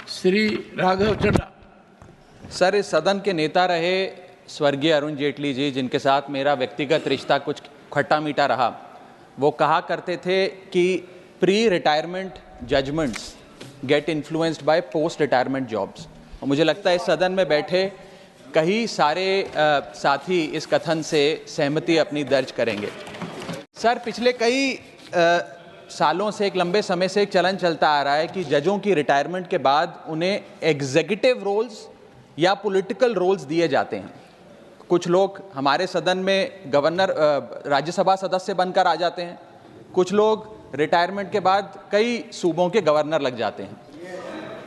Shri Raghav Chadha. Sir, इस सदन के नेता रहे स्वर्गीय अरुण जेटली जी, जिनके साथ मेरा व्यक्तिगत रिश्ता कुछ खट्टा मीठा रहा, वो कहा करते थे कि pre retirement judgments get influenced by post retirement jobs. और मुझे लगता है इस सदन में बैठे कई सारे साथी इस कथन से सहमति अपनी दर्ज करेंगे। सर, पिछले कई सालों से, एक लंबे समय से एक चलन चलता आ रहा है कि जजों की रिटायरमेंट के बाद उन्हें एग्जीक्यूटिव रोल्स या पॉलिटिकल रोल्स दिए जाते हैं। कुछ लोग हमारे सदन में गवर्नर, राज्यसभा सदस्य बनकर आ जाते हैं, कुछ लोग रिटायरमेंट के बाद कई सूबों के गवर्नर लग जाते हैं।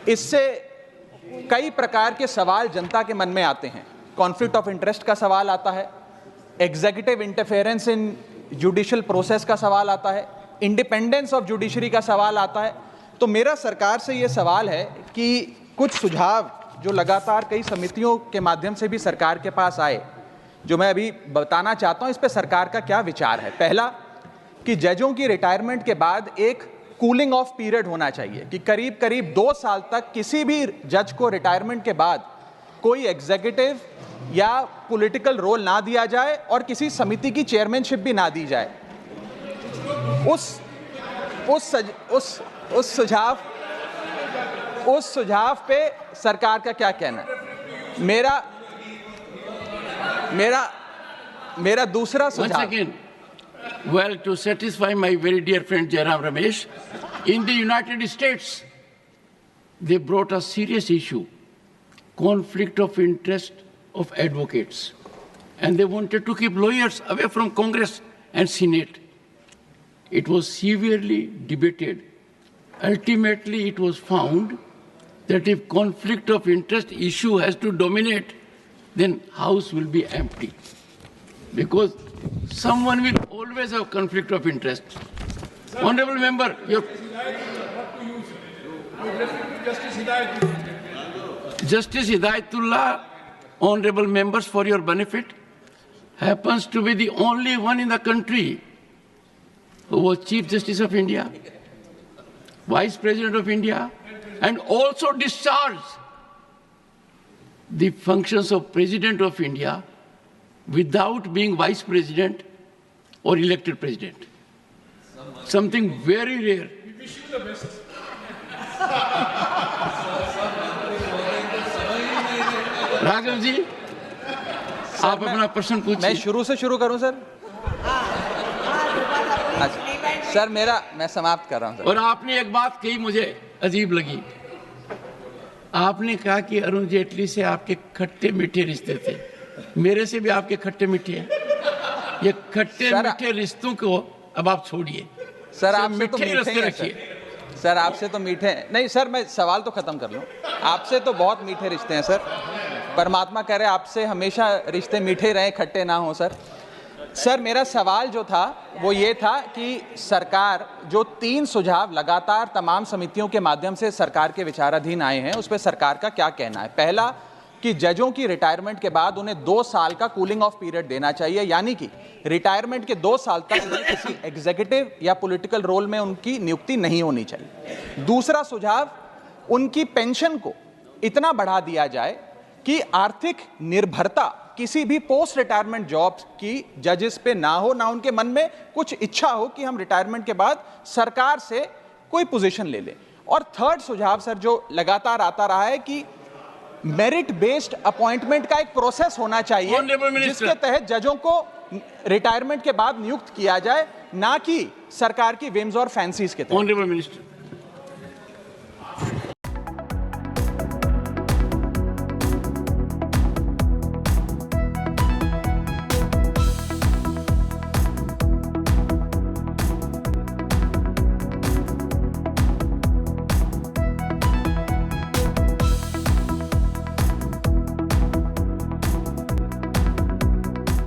इससे कई प्रकार के सवाल जनता के मन में आते हैं। कॉन्फ्लिक्ट ऑफ इंटरेस्ट का सवाल आता है, एग्जीक्यूटिव इंटरफेरेंस इन जुडिशियल प्रोसेस का सवाल आता है, इंडिपेंडेंस ऑफ जुडिशरी का सवाल आता है। तो मेरा सरकार से ये सवाल है कि कुछ सुझाव जो लगातार कई समितियों के माध्यम से भी सरकार के पास आए, जो मैं अभी बताना चाहता हूं, इस पे सरकार का क्या विचार है। पहला, कि जजों की रिटायरमेंट के बाद एक कूलिंग ऑफ पीरियड होना चाहिए कि करीब करीब 2 साल तक किसी भी जज को रिटायरमेंट के बाद कोई एग्जीक्यूटिव या पॉलिटिकल रोल ना दिया जाए और किसी समिति की चेयरमैनशिप भी ना दी जाए। उस सुझाव पे सरकार का क्या कहना है। मेरा दूसरा सुझाव, well, to satisfy my very dear friend Jairam Ramesh, in the United States, they brought a serious issue, conflict of interest of advocates, and they wanted to keep lawyers away from Congress and Senate. It was severely debated. Ultimately, it was found that if conflict of interest issue has to dominate, then House will be empty, because someone will always have conflict of interest. Honorable member, Justice Hidayatullah, honorable members, for your benefit, happens to be the only one in the country who was Chief Justice of India, Vice President of India, and also discharged the functions of President of India without being Vice President or elected President. Something very rare. We wish you the best. Raghav ji, आप अपना प्रश्न पूछिए। मैं शुरू से शुरू करूं sir? अच्छा सर, मैं समाप्त कर रहा हूं सर। और आपने एक बात कही मुझे अजीब लगी। आपने कहा कि अरुण जेटली से आपके खट्टे मीठे रिश्ते थे। मेरे से भी आपके खट्टे मीठे हैं। ये खट्टे मीठे रिश्तों को अब आप छोड़िए सर। आपसे तो मीठे रखिए सर, आपसे तो मीठे नहीं सर। मैं सवाल तो खत्म कर लूं। आपसे तो बहुत मीठे रिश्ते हैं सर। परमात्मा कह रहे आपसे हमेशा रिश्ते मीठे रहे, खट्टे ना हो सर। सर, मेरा सवाल जो था वो ये था कि सरकार जो 3 सुझाव लगातार तमाम समितियों के माध्यम से सरकार के विचाराधीन आए हैं, उस पर सरकार का क्या कहना है। पहला, कि जजों की रिटायरमेंट के बाद उन्हें 2 साल का कूलिंग ऑफ पीरियड देना चाहिए, यानी कि रिटायरमेंट के 2 साल तक किसी एग्जीक्यूटिव या पॉलिटिकल रोल में उनकी नियुक्ति नहीं होनी चाहिए। दूसरा सुझाव, उनकी पेंशन को इतना बढ़ा दिया जाए कि आर्थिक निर्भरता किसी भी पोस्ट रिटायरमेंट जॉब्स की जजेस पे ना हो, ना उनके मन में कुछ इच्छा हो कि हम रिटायरमेंट के बाद सरकार से कोई पोजीशन ले लें। और थर्ड सुझाव सर, जो लगातार आता रहा है कि मेरिट बेस्ड अपॉइंटमेंट का एक प्रोसेस होना चाहिए जिसके तहत जजों को रिटायरमेंट के बाद नियुक्त किया जाए, ना कि सरकार की विम्स और फैंसीज के तहत। Honourable minister.